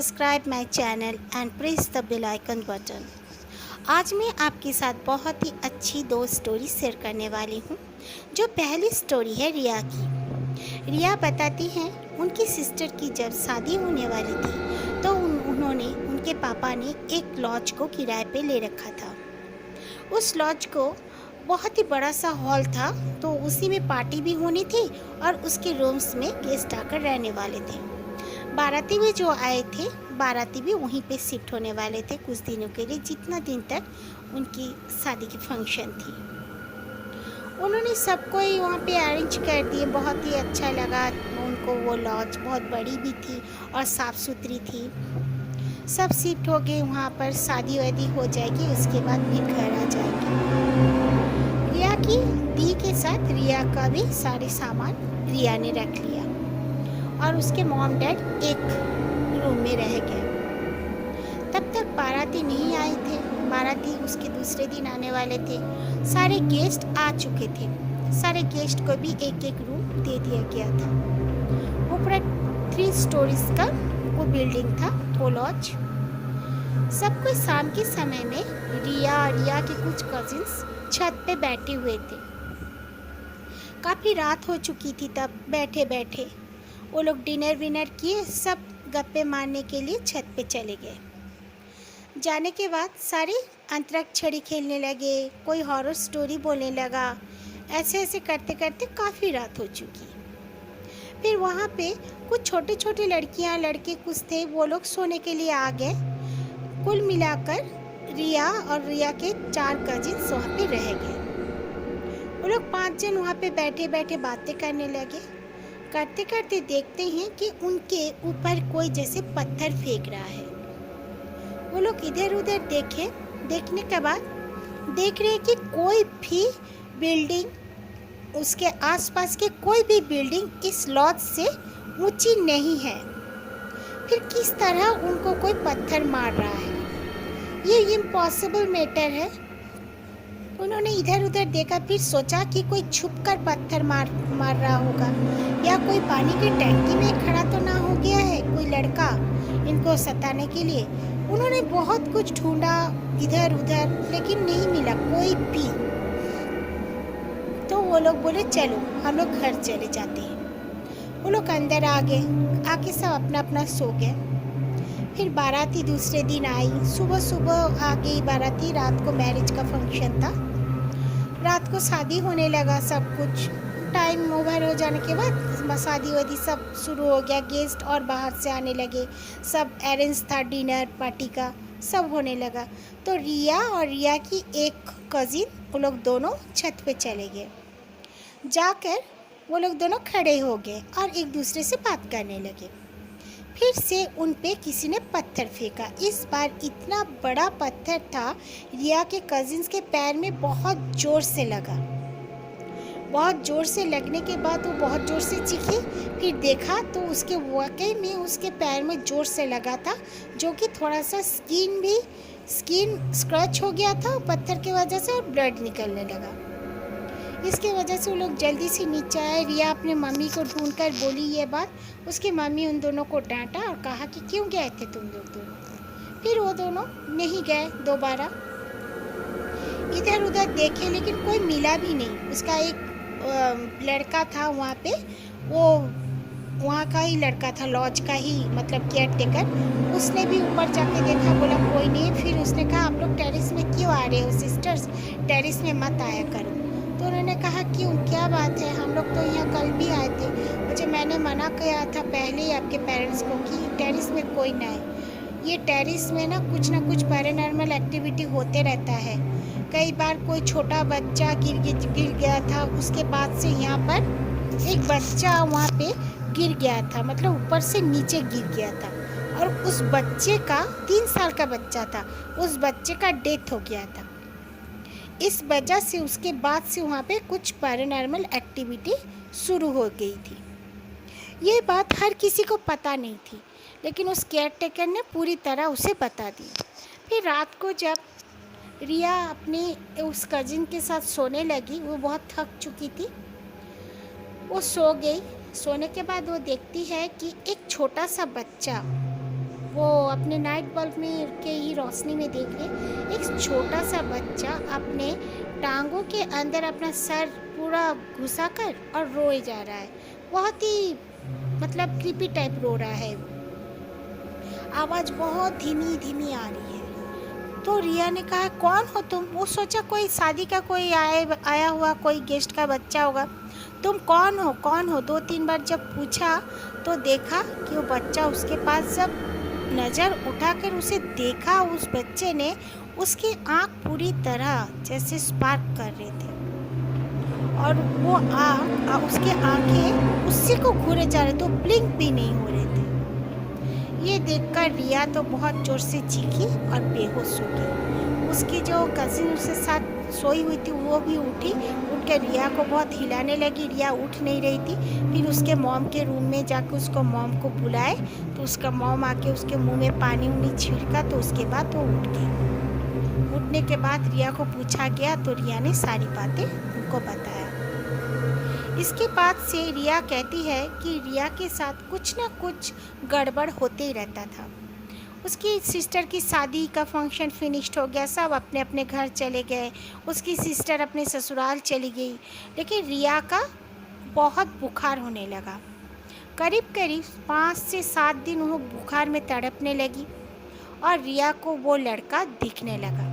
subscribe my channel and press the bell icon button। आज मैं आपके साथ बहुत ही अच्छी दो स्टोरी शेयर करने वाली हूँ। जो पहली स्टोरी है रिया की। रिया बताती हैं उनकी सिस्टर की जब शादी होने वाली थी तो उन्होंने उनके पापा ने एक लॉज को किराए पे ले रखा था। उस लॉज को बहुत ही बड़ा सा हॉल था, तो उसी में पार्टी भी होनी थी और उसके रूम्स में गेस्ट आकर रहने वाले थे। बाराती भी जो आए थे, बाराती भी वहीं पे शिफ्ट होने वाले थे कुछ दिनों के लिए, जितना दिन तक उनकी शादी की फंक्शन थी। उन्होंने सबको ही वहाँ पे अरेंज कर दिए। बहुत ही अच्छा लगा उनको। वो लॉज बहुत बड़ी भी थी और साफ़ सुथरी थी। सब शिफ्ट हो गए वहाँ पर। शादी वादी हो जाएगी, उसके बाद फिर घर आ जाएंगे। रिया की दी के साथ रिया का भी सारे सामान रिया ने रख लिया और उसके मॉम डैड एक रूम में रह गए। तब तक बाराती नहीं आए थे। बाराती उसके दूसरे दिन आने वाले थे। सारे गेस्ट आ चुके थे। सारे गेस्ट को भी एक एक रूम दे दिया गया था। ऊपर 3 स्टोरीज का वो बिल्डिंग था, वो लॉज। सब कोई शाम के समय में रिया के कुछ कजिन्स छत पे बैठे हुए थे। काफ़ी रात हो चुकी थी तब। बैठे बैठे वो लोग डिनर विनर किए, सब गप्पे मारने के लिए छत पे चले गए। जाने के बाद सारे अंतराक्षरी खेलने लगे, कोई हॉरर स्टोरी बोलने लगा। ऐसे ऐसे करते करते काफ़ी रात हो चुकी। फिर वहाँ पे कुछ छोटे छोटे लड़कियाँ लड़के कुछ थे, वो लोग सोने के लिए आ गए। कुल मिलाकर रिया और रिया के 4 कजिन्स वहाँ पे रह गए। वो लोग 5 जन वहाँ पे बैठे बैठे बातें करने लगे। करते करते देखते हैं कि उनके ऊपर कोई जैसे पत्थर फेंक रहा है। वो लोग इधर उधर देखे। देखने के बाद देख रहे हैं कि कोई भी बिल्डिंग, उसके आसपास के कोई भी बिल्डिंग इस लॉज से ऊंची नहीं है। फिर किस तरह उनको कोई पत्थर मार रहा है, ये इम्पॉसिबल मैटर है। उन्होंने इधर उधर देखा, फिर सोचा कि कोई छुपकर पत्थर मार रहा होगा, या कोई पानी की टैंकी में खड़ा तो ना हो गया है कोई लड़का इनको सताने के लिए। उन्होंने बहुत कुछ ढूंढा इधर उधर, लेकिन नहीं मिला कोई भी। तो वो लोग बोले चलो हम लोग घर चले जाते हैं। वो लोग अंदर आ गए। आके सब अपना अपना सो गए। फिर बाराती दूसरे दिन आई। सुबह सुबह आ गई बाराती। रात को मैरिज का फंक्शन था। रात को शादी होने लगा। सब कुछ टाइम ओवर हो जाने के बाद शादी वादी सब शुरू हो गया। गेस्ट और बाहर से आने लगे। सब अरेंज था, डिनर पार्टी का सब होने लगा। तो रिया और रिया की एक कज़िन, वो लोग दोनों छत पे चले गए। जाकर वो लोग दोनों खड़े हो गए और एक दूसरे से बात करने लगे। फिर से उन पे किसी ने पत्थर फेंका। इस बार इतना बड़ा पत्थर था, रिया के कजिन्स के पैर में बहुत ज़ोर से लगा। बहुत ज़ोर से लगने के बाद वो बहुत ज़ोर से चीखी। फिर देखा तो उसके वाकई में उसके पैर में ज़ोर से लगा था, जो कि थोड़ा सा स्किन स्क्रैच हो गया था पत्थर की वजह से और ब्लड निकलने लगा। इसके वजह से वो लोग जल्दी से नीचे आए। रिया अपने मम्मी को ढूंढकर बोली ये बात। उसकी मम्मी उन दोनों को डांटा और कहा कि क्यों गए थे तुम लोग दोनों। फिर वो दोनों नहीं गए दोबारा। इधर उधर देखे लेकिन कोई मिला भी नहीं। उसका एक लड़का था वहाँ पे, वो वहाँ का ही लड़का था, लॉज का ही, मतलब केयर टेकर। उसने भी ऊपर जाके देखा, बोला कोई नहीं। फिर उसने कहा आप लोग टेरेस में क्यों आ रहे हो सिस्टर्स, टेरेस में मत आया करो। तो उन्होंने कहा क्यों, क्या बात है, हम लोग तो यहाँ कल भी आए थे। मुझे मैंने मना किया था पहले ही आपके पेरेंट्स को कि टेरेस में कोई ना है। ये टेरेस में ना कुछ पैरानॉर्मल एक्टिविटी होते रहता है। कई बार कोई छोटा बच्चा गिर गया था। उसके बाद से यहाँ पर एक बच्चा वहाँ पे गिर गया था, मतलब ऊपर से नीचे गिर गया था। और उस बच्चे का 3 साल का बच्चा था, उस बच्चे का डेथ हो गया था। इस वजह से उसके बाद से वहाँ पे कुछ पैरानॉर्मल एक्टिविटी शुरू हो गई थी। ये बात हर किसी को पता नहीं थी, लेकिन उस केयर टेकर ने पूरी तरह उसे बता दी। फिर रात को जब रिया अपने उस कजिन के साथ सोने लगी, वो बहुत थक चुकी थी, वो सो गई। सोने के बाद वो देखती है कि एक छोटा सा बच्चा वो अपने नाइट बल्ब में के ही रोशनी में देख रहे एक छोटा सा बच्चा अपने टांगों के अंदर अपना सर पूरा घुसाकर और रोए जा रहा है। बहुत ही मतलब क्रीपी टाइप रो रहा है। आवाज़ बहुत धीमी धीमी आ रही है। तो रिया ने कहा, कौन हो तुम? वो सोचा कोई शादी का कोई आया हुआ कोई गेस्ट का बच्चा होगा। तुम कौन हो, कौन हो? 2-3 बार जब पूछा तो देखा कि वो बच्चा उसके पास जब नज़र उठाकर उसे देखा, उस बच्चे ने उसकी आँख पूरी तरह जैसे स्पार्क कर रहे थे और वो उसके आंखें उसी को घूरे जा रहे थे, ब्लिंक भी नहीं हो रहे थे। ये देखकर रिया तो बहुत जोर से चीखी और बेहोश हो गई। उसकी जो कजिन उसके साथ सोई हुई थी वो भी उठी, उठ के रिया को बहुत हिलाने लगी। रिया उठ नहीं रही थी। फिर उसके मॉम के रूम में जाकर उसको मॉम को बुलाए तो उसका मॉम आके उसके मुंह में पानी उनी छिड़का तो उसके बाद वो उठ गई। उठने के बाद रिया को पूछा गया तो रिया ने सारी बातें उनको बताया। इसके बाद से रिया कहती है कि रिया के साथ कुछ ना कुछ गड़बड़ होते ही रहता था। उसकी सिस्टर की शादी का फंक्शन फिनिश्ड हो गया, सब अपने अपने घर चले गए। उसकी सिस्टर अपने ससुराल चली गई, लेकिन रिया का बहुत बुखार होने लगा। करीब करीब 5 से 7 दिन वो बुखार में तड़पने लगी और रिया को वो लड़का दिखने लगा।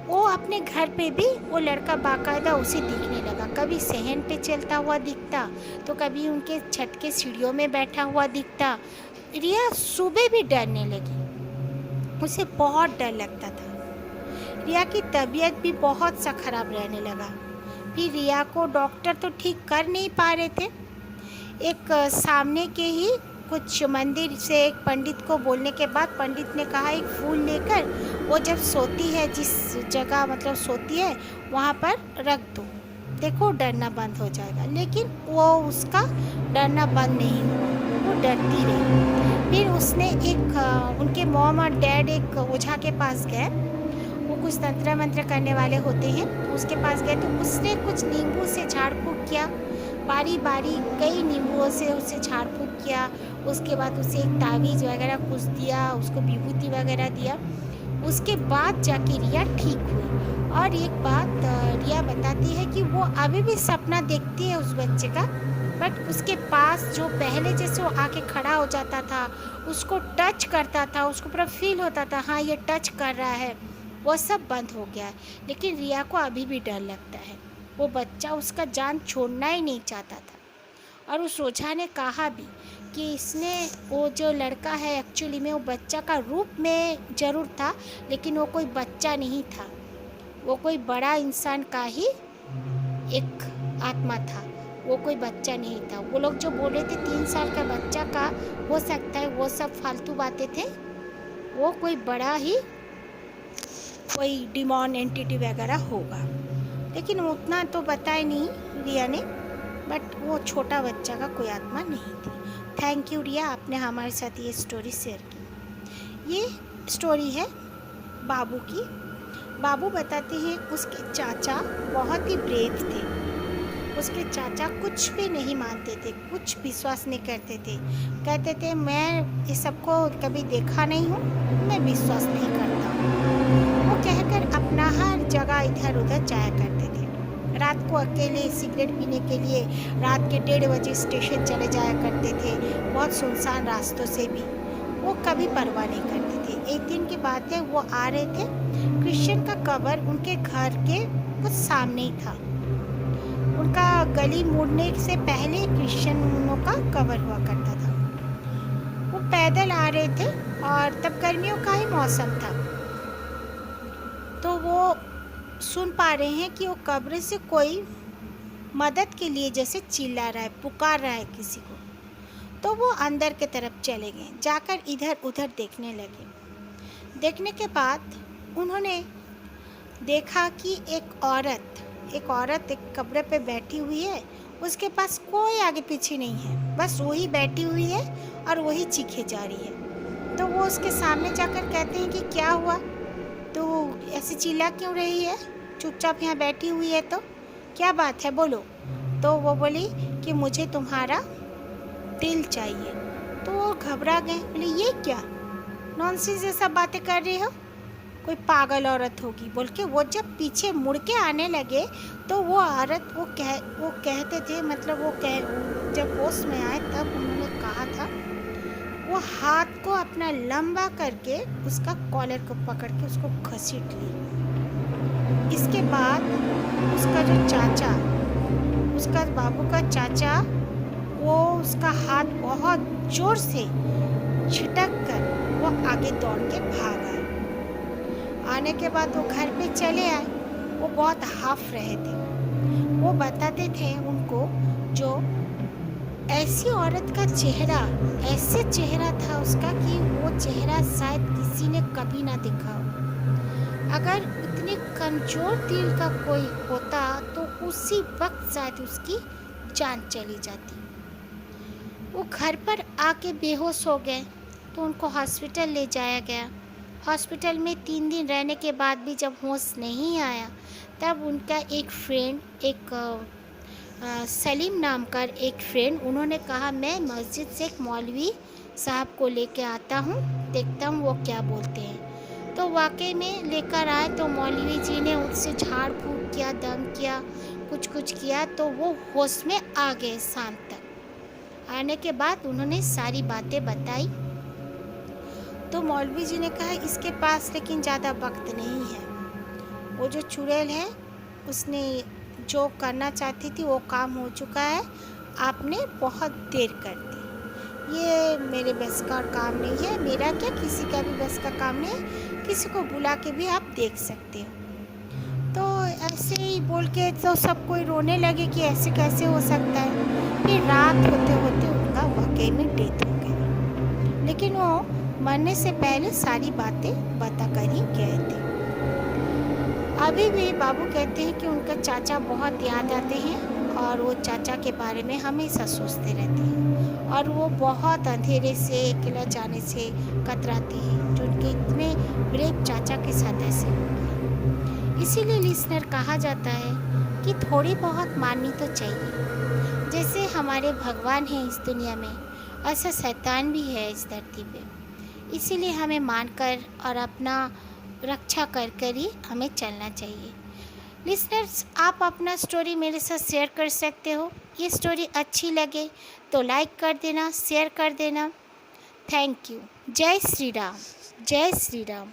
वो अपने घर पे भी वो लड़का बाकायदा उसे दिखने लगा। कभी सहन पे चलता हुआ दिखता तो कभी उनके छत के सीढ़ियों में बैठा हुआ दिखता। रिया सुबह भी डरने लगी, उसे बहुत डर लगता था। रिया की तबीयत भी बहुत सा खराब रहने लगा। फिर रिया को डॉक्टर तो ठीक कर नहीं पा रहे थे। एक सामने के ही कुछ मंदिर से एक पंडित को बोलने के बाद पंडित ने कहा एक फूल लेकर वो जब सोती है, जिस जगह मतलब सोती है वहाँ पर रख दो, देखो डरना बंद हो जाएगा। लेकिन वो उसका डरना बंद नहीं हुआ, वो डरती रही। फिर उसने एक उनके मॉम और डैड एक ओझा के पास गए, वो कुछ तंत्र मंत्र करने वाले होते हैं, उसके पास गए तो उसने कुछ नींबू से झाड़ फूँक किया, बारी बारी कई नींबुओं से उसे झाड़ फूँक किया। उसके बाद उसे एक तावीज़ वगैरह कुछ दिया, उसको विभूति वगैरह दिया। उसके बाद जाके रिया ठीक हुई। और एक बात रिया बताती है कि वो अभी भी सपना देखती है उस बच्चे का, बट उसके पास जो पहले जैसे वो आके खड़ा हो जाता था, उसको टच करता था, उसको पूरा फील होता था हाँ ये टच कर रहा है, वो सब बंद हो गया है। लेकिन रिया को अभी भी डर लगता है। वो बच्चा उसका जान छोड़ना ही नहीं चाहता था। और उस ओझा ने कहा भी कि इसने वो जो लड़का है एक्चुअली में वो बच्चा का रूप में ज़रूर था, लेकिन वो कोई बच्चा नहीं था, वो कोई बड़ा इंसान का ही एक आत्मा था, वो कोई बच्चा नहीं था। वो लोग जो बोले थे 3 साल का बच्चा का हो सकता है, वो सब फालतू बातें थे। वो कोई बड़ा ही कोई डिमॉन एंटिटी वगैरह होगा, लेकिन उतना तो बताया नहीं रिया ने, बट वो छोटा बच्चा का कोई आत्मा नहीं थी। थैंक यू रिया, आपने हमारे साथ ये स्टोरी शेयर की। ये स्टोरी है बाबू की। बाबू बताते हैं उसके चाचा बहुत ही ब्रेव थे। उसके चाचा कुछ भी नहीं मानते थे, कुछ विश्वास नहीं करते थे। कहते थे मैं इस सबको कभी देखा नहीं हूँ, मैं विश्वास नहीं करता हूँ। वो कहकर अपना हर जगह इधर उधर जाया करते थे। रात को अकेले सिगरेट पीने के लिए रात के 1:30 बजे स्टेशन चले जाया करते थे, बहुत सुनसान रास्तों से भी। वो कभी परवाह नहीं करते थे। एक दिन की बात है, वो आ रहे थे, क्रिश्चियन का कब्र उनके घर के कुछ सामने ही था। उनका गली मुड़ने से पहले क्रिश्चियनों का कब्र हुआ करता था। वो पैदल आ रहे थे और तब गर्मियों का ही मौसम था। तो वो सुन पा रहे हैं कि वो कब्र से कोई मदद के लिए जैसे चिल्ला रहा है, पुकार रहा है किसी को। तो वो अंदर के तरफ चले गए, जाकर इधर उधर देखने लगे। देखने के बाद उन्होंने देखा कि एक औरत एक कब्र पे बैठी हुई है। उसके पास कोई आगे पीछे नहीं है, बस वही बैठी हुई है और वही चीखे जा रही है। तो वो उसके सामने जाकर कहते हैं कि क्या हुआ, तो ऐसे चिल्ला क्यों रही है, चुपचाप यहाँ बैठी हुई है, तो क्या बात है बोलो। तो वो बोली कि मुझे तुम्हारा दिल चाहिए। तो वो घबरा गए, बोले ये क्या नॉनसेंस जैसा बातें कर रही हो, कोई पागल औरत होगी बोल के। वो जब पीछे मुड़ के आने लगे तो वो औरत वो कहते थे, मतलब जब होश में आए तब उन्होंने कहा था, वो हाथ को अपना लंबा करके उसका कॉलर को पकड़ के उसको घसीट ली। इसके बाद उसका जो चाचा, उसका बाबू का चाचा, वो उसका हाथ बहुत जोर से झटक कर वो आगे दौड़ के भाग आए। आने के बाद वो घर पे चले आए। वो बहुत हाफ रहे थे। वो बताते थे उनको, जो ऐसी औरत का चेहरा, ऐसे चेहरा था उसका कि वो चेहरा शायद किसी ने कभी ना देखा हो। अगर इतने कमज़ोर दिल का कोई होता तो उसी वक्त शायद उसकी जान चली जाती। वो घर पर आके बेहोश हो गए तो उनको हॉस्पिटल ले जाया गया। हॉस्पिटल में 3 दिन रहने के बाद भी जब होश नहीं आया, तब उनका एक फ्रेंड, सलीम नाम का एक फ्रेंड, उन्होंने कहा मैं मस्जिद से एक मौलवी साहब को लेके आता हूँ, देखता हूँ वो क्या बोलते हैं। तो वाकई में लेकर आए तो मौलवी जी ने उससे झाड़ फूँक किया, दम किया, कुछ किया, तो वो होश में आ गए। शाम तक आने के बाद उन्होंने सारी बातें बताई। तो मौलवी जी ने कहा इसके पास लेकिन ज़्यादा वक्त नहीं है, वो जो चुड़ैल है उसने जो करना चाहती थी वो काम हो चुका है, आपने बहुत देर कर दी, ये मेरे बस का काम नहीं है, मेरा क्या किसी का भी बस का काम नहीं है, किसी को बुला के भी आप देख सकते हो। तो ऐसे ही बोल के तो सब कोई रोने लगे कि ऐसे कैसे हो सकता है। फिर रात होते होते उनका वाकई में डेथ हो गई, लेकिन वो मरने से पहले सारी बातें बता कर ही गए थे। अभी भी बाबू कहते हैं कि उनका चाचा बहुत याद आते हैं और वो चाचा के बारे में हमेशा सोचते रहते हैं, और वो बहुत अंधेरे से अकेला जाने से कतराती है, जो उनके इतने ब्रेव चाचा के साथ ऐसे हो गया। इसीलिए लिसनर कहा जाता है कि थोड़ी बहुत माननी तो चाहिए। जैसे हमारे भगवान हैं इस दुनिया में, ऐसा शैतान भी है इस धरती पे। इसीलिए हमें मानकर और अपना रक्षा कर कर ही हमें चलना चाहिए। लिसनर्स, आप अपना स्टोरी मेरे साथ शेयर कर सकते हो। ये स्टोरी अच्छी लगे तो लाइक कर देना, शेयर कर देना। Thank you. जय श्री राम, जय श्री राम।